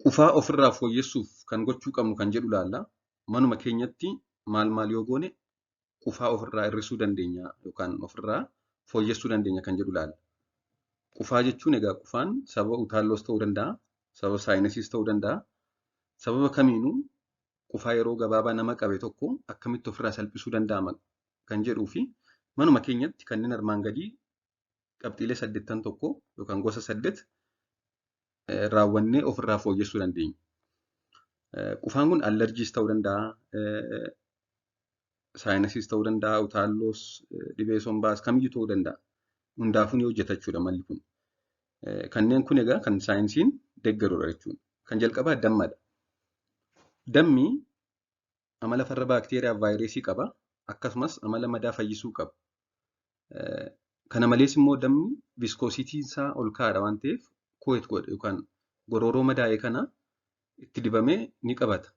Qufaa ofirraa fooyyessuuf kan gochuu qabnu kan jedhu ilaalla. Manuma keenyatti maal yoo goone qufaa ofirraa hir'isuu dandeenya yookaan ofirraa fooyyessuu dandeenya kan jedhu ilaalla. Qufaa jechuun egaa qufaan sababa utaalloos ta'uu danda'a, sababa saayinasiis ta'uu danda'a. Sababa kamiinuu qufaa yeroo gabaabaa nama qabe tokko akkamitti ofirraa salphisuu danda'ama kan jedhuu fi manuma keenyatti kanneen armaan gadii qabxiilee 81 yookaan gosa 8 raawwannee ofirraa fooyyessuu dandeenya. Qufaan kun allergiis ta'uu danda'a, saayinasiis ta'uu danda'a, utaalloos, dhibee sombaas kamiyyuu ta'uu danda'a. Hundaafuu ni hojjeta jechuudha malli kun. Kanneen kun egaa kan saayinsiin deeggarudha jechuudha. Kan jalqabaa dammadha. Dammi amala farra baakteeriyaa fi vaayirasii qaba. Akkasumas amala madaa fayyisuu qaba. Kana malees immoo dammi viskoosiitiin isaa ol ka'aadha waan ta'eef koo'et godha yookaan gorooroo madaa'e kana itti dibamee ni qabata.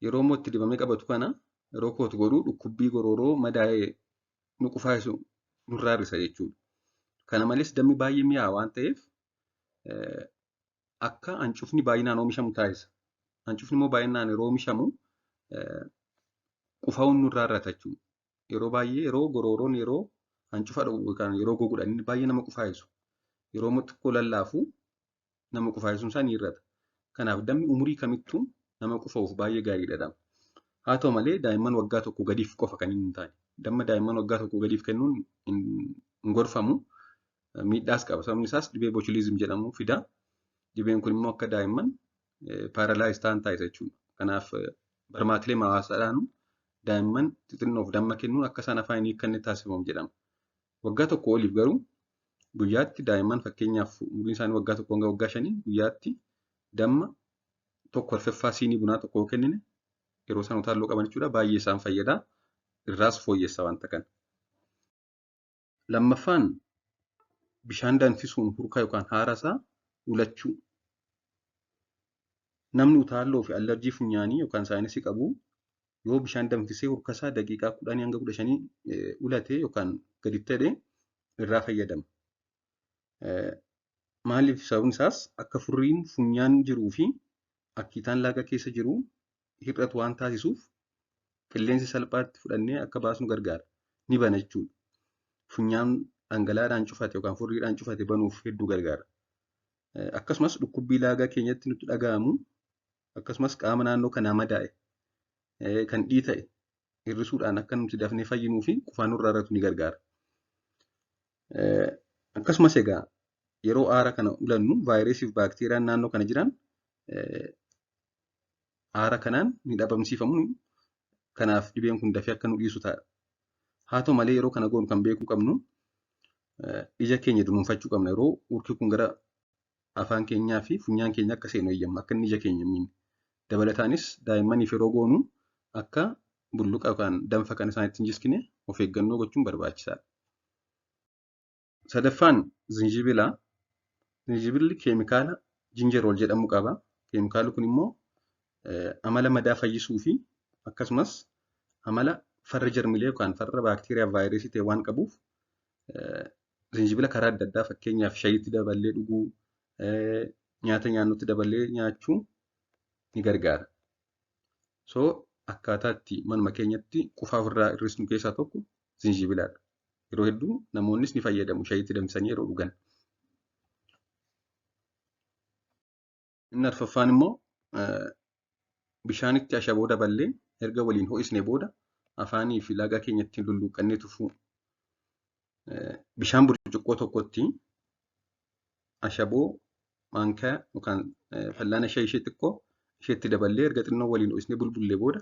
Yeroo immoo itti dibamee qabatu kana yeroo koo'et godhu dhukkubbii gorooroo madaa'e nu qufaa'isu nurraa hir'isa jechuudha. Kana malees dammi baay'ee mi'aawa waan ta'eef akka hancufni baay'inaan oomishamu taasisa. Hancufni immoo baay'inaan yeroo oomishamu qufaa'uun nurraa hir'ata jechuudha. Yeroo baay'ee yeroo gorooroon yeroo hancufa dha'u yookaan yeroo gogudha inni baay'ee nama qufaa'isu. Yeroo immoo xiqqoo lallaafu nama qufaa'isuun isaa ni hir'ata. Kanaaf dammi umurii kamittuu nama qufaa'uuf baay'ee gaariidha. Haa ta'u malee daa'imman waggaa tokko gadiif qofa kan hin taane. Damma daa'imman waggaa tokko gadiif kennuun hin gorfamu. Miidhaas qaba. Sababni isaas dhibee botuliizim jedhamu fida. Dhibeen kun immoo akka daa'imman paaralaayis ta'an taasisa jechuudha. Kanaaf barmaatilee hawaasaadhaan daa'imman xixinnoof damma kennuun akka isaan afaan hin hiikkanne taasifamu jedhama. Waggaa tokko oliif garuu guyyaatti daa'imman fakkeenyaaf umuriin isaanii waggaa tokko hanga waggaa 5 guyyaatti damma tokko arfaffaa siinii bunaa tokko kennine yeroo isaan utaalloo qaban jechuudha baay'ee isaan fayyada. Irraas fooyyessa wanta kana. Lammaffaan bishaan danfisuun hurkaa yookaan haarasaa ulachuu. Namni utaalloo fi allerjii funyaanii yookaan saayinasii qabu yoo bishaan danfisee hurkasaa daqiiqaa 10 hanga 15 ulatee yookaan gaditti hidhee irraa fayyadama. Maaliif sababni isaas akka furriin funyaan jiruu fi akkiitaan laga keessa jiru hir'atu waan taasisuuf qilleensi salphaatti fudhannee akka baasnu gargaara. Ni bana jechuudha. Funyaan dhangalaa'aadhaan cufate yookaan furriidhaan cufate banuuf hedduu gargaara. Akkasumas dhukkubbii lagaa keenyatti nutti dhaga'amu akkasumas qaama naannoo kanaa madaa'e kan dhiita'e hir'isuudhaan akka nuti dafnee fayyinuu fi qufaan nurraa hir'atu ni gargaara. Akkasumas egaa yeroo aara kana ulannu vaayirasii fi baakteeriyaan naannoo kana jiran aara kanaan ni dhabamsiifamu. Kanaaf dhibeen kun dafee akka nu dhiisu ta'a. Haa ta'u malee yeroo kana goonu kan beekuu qabnu ija keenya dunuunfachuu qabna. Yeroo urki kun gara afaan keenyaa fi funyaan keenya akka seenu eeyyama. Akka inni ija keenya hin miine. Dabalataanis daa'immaniif yeroo goonu akka bulluqa yookaan danfa kan isaan ittiin jiskine of eeggannoo gochuun barbaachisaadha. Sadaffaan zinjibila. Zinjibilli keemikaala jinjerool jedhamu qaba. Keemikaalli kun immoo amala madaa fayyisuu fi akkasumas amala farra jarmilee yookaan farra baakteeriyaa fi vaayirasii ta'e waan qabuuf zinjibila karaa adda addaa fakkeenyaaf shayiitti daballee dhuguu, nyaata nyaannutti daballee nyaachuu ni gargaara. So akkaataa itti manuma keenyatti qufaa ofirraa hir'isnu keessaa tokko zinjibilaadha. Yeroo hedduu namoonnis ni fayyadamu shayiitti danfisanii yeroo dhugan. Inni arfaffaan immoo bishaanitti ashaboo daballee erga waliin ho'isnee booda afaanii fi lagaa keenyatti lulluuqqannee tufuu. Bishaan burcuqqoo tokkotti ashaboo maankaa yookaan fallaana shaayii ishee xiqqoo isheetti daballee erga xinnoo waliin ho'isnee bulbullee booda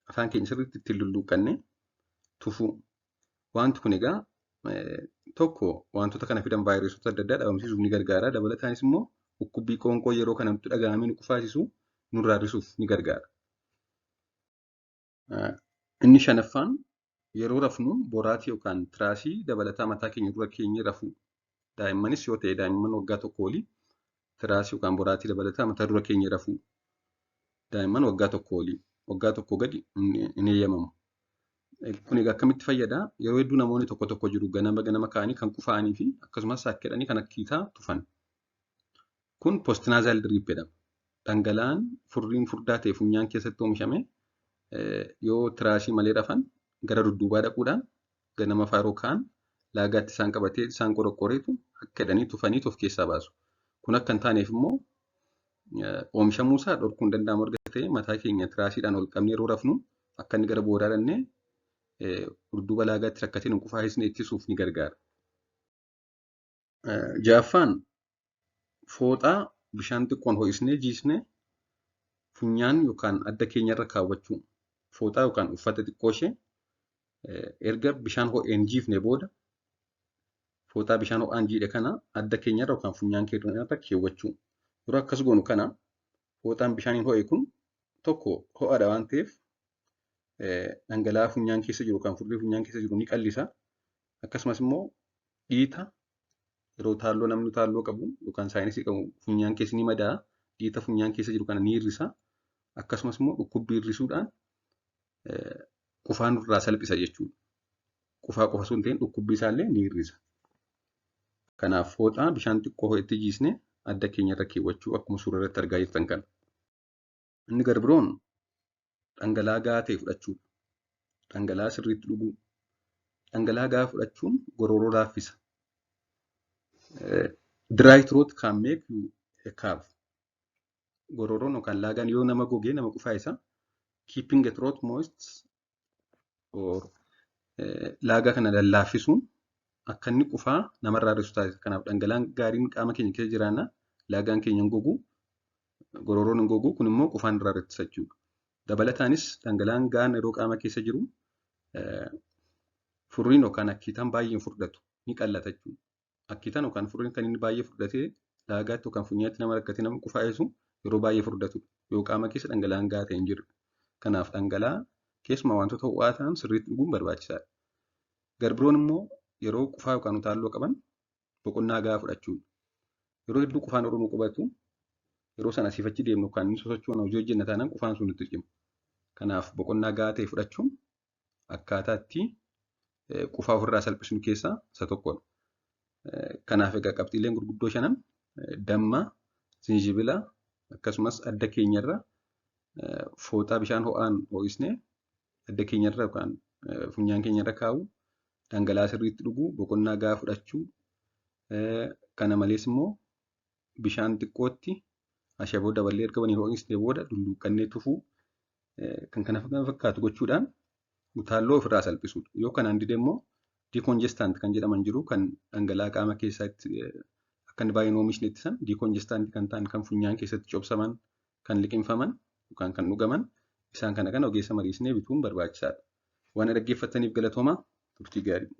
afaan keenya sirriitti ittiin lulluuqqannee tufuu. Wanti kun egaa tokko wantoota kana fidan vaayirasota adda addaa dhabamsiisuuf ni gargaara. Dabalataanis immoo dhukkubbii qoonqoo yeroo kana nutti dhaga'amee nu qufaasisu nurraa hir'isuuf ni gargaara. Inni shanaffaan yeroo rafnu boraatii yookaan tiraasii dabalataa mataa keenya dura keenyee rafuu. Daa'immanis yoo ta'e daa'imman waggaa tokko olii tiraasii yookaan boraatii dabalataa mataa dura keenyee rafuu. Daa'imman waggaa tokko olii waggaa tokko gadi hin eeyyamamu. Kun egaa akkamitti fayyada? Yeroo hedduu namoonni tokko tokko jiru ganama ka'anii kan qufaa'anii fi akkasumas saakkedhanii kan akkiitaa tufan. Kun postinaazal diriip jedhama. dhangala'aan furriin furdaa ta'e funyaan keessatti oomishame yoo tiraashii malee rafan gara dudduubaa dhaquudhaan ganama faaroo ka'an laagaatti isaan qabatee isaan qoraqqoreetu akka jedhanii tufanii of keessaa baasu. Kun akka hin taaneef immoo oomishamuusaa dhorkuu hin danda'amu erga ta'e mataa keenya tiraashiidhaan ol qabnee yeroo rafnu akka inni gara boodaa dhannee dudduuba laagaatti rakkatee nu qufaa'isne ittisuuf ni gargaara. Ja'affaan fooxaa bishaan xiqqoon ho'isnee jiisnee funyaan yookaan adda keenyarra kaawwachuu. Fooxaa yookaan uffata xiqqoo ishee erga bishaan ho'een jiifne booda fooxaa bishaan ho'aan jiidhe kana adda keenyarra yookaan funyaan keenyarra keewwachuu. Yeroo akkas goonu kana fooxaan bishaaniin ho'e kun tokko ho'aadha waan ta'eef dhangala'aa funyaan keessa jiru yookaan furrii funyaan keessa jiru ni qallisa. Akkasumas immoo dhiita yeroo taalloo namni taalloo qabu yookaan saayinsii qabu funyaan keessa ni madaa'a. Dhiita funyaan keessa jiru kana ni hir'isa. Akkasumas immoo dhukkubbii hir'isuudhaan qufaa nurraa salphisa jechuudha. Qufaa qofa osoo hin ta'in dhukkubbii isaallee ni hir'isa. Kanaaf fooxaa bishaan xiqqoo ho'etti jiisnee adda keenyarra keewwachuu akkuma suuraa irratti argaa jirtan kana. Inni gara biroon dhangala'aa gahaa ta'e fudhachuudha. Dhangala'aa sirriitti dhuguu. Dhangala'aa gahaa fudhachuun gorooroo laaffisa. Dry throat can make you a cough. Gorooroon yookaan laagaan yoo nama gogee nama qufaa'isa. Keeping the throat moist or laagaa kana lallaaffisuun akka inni qufaa namarraa hir'isu taasisa. Kanaaf dhangala'aan gaariin qaama keenya keessa jiraanna laagaan keenya hin gogu, gorooroon hin gogu kun immoo qufaan irraa hir'isa jechuudha. Dabalataanis dhangala'aan gahaan yeroo qaama keessa jiru furriin yookaan akkiitaan baay'ee hin furdatu ni qallata jechuudha. Akkiitaan yookaan furriin kan inni baay'ee furdatee laagaatti yookaan funyaatti nama rakkatee nama qufaa'esu yeroo baay'ee furdatudha. Yoo qaama keessa dhangala'aan gahaa ta'e hin jirre. Kanaaf dhangala'aa keessumaa wantoota ho'aa ta'an sirriitti dhuguun barbaachisaadha. Gara biroon immoo yeroo qufaa yookaan utaalloo qaban boqonnaa gahaa fudhachuudha. Yeroo hedduu qufaan yeroo nu qabatu yeroo sana asiif achi deemnu yookaan inni sosochoon hojii hojjenna taanaan qufaan sun nutti cima. Kanaaf boqonnaa gahaa ta'e fudhachuun akkaataa itti qufaa ofirraa salphisnu keessaa isa tokkodha. Kanaaf egaa qabxiileen gurguddoo shanan damma, zinjibila akkasumas adda keenyarra fooxaa bishaan ho'aan ho'isnee adda keenyarra yookaan funyaan keenyarra kaa'u, dhangala'aa sirriitti dhuguu, boqonnaa gahaa fudhachuu, kana malees immoo bishaan xiqqootti ashaboo daballee erga waliin ho'isnee booda dulluuqqannee tufuu kan kana fakkaatu gochuudhaan utaalloo ofirraa salphisuudha. Yoo kanaan dide immoo diikonjestant kan jedhaman jiru kan dhangala'aa qaama keessatti akka inni baay'een oomishni ittisan diikonjestant kan ta'an kan funyaan keessatti cobsaman kan liqimfaman yookaan kan dhugaman isaan kana ogeessa mariisnee bituun barbaachisaadha. Waan dhaggeeffataniif galatoomaa turtii gaarii.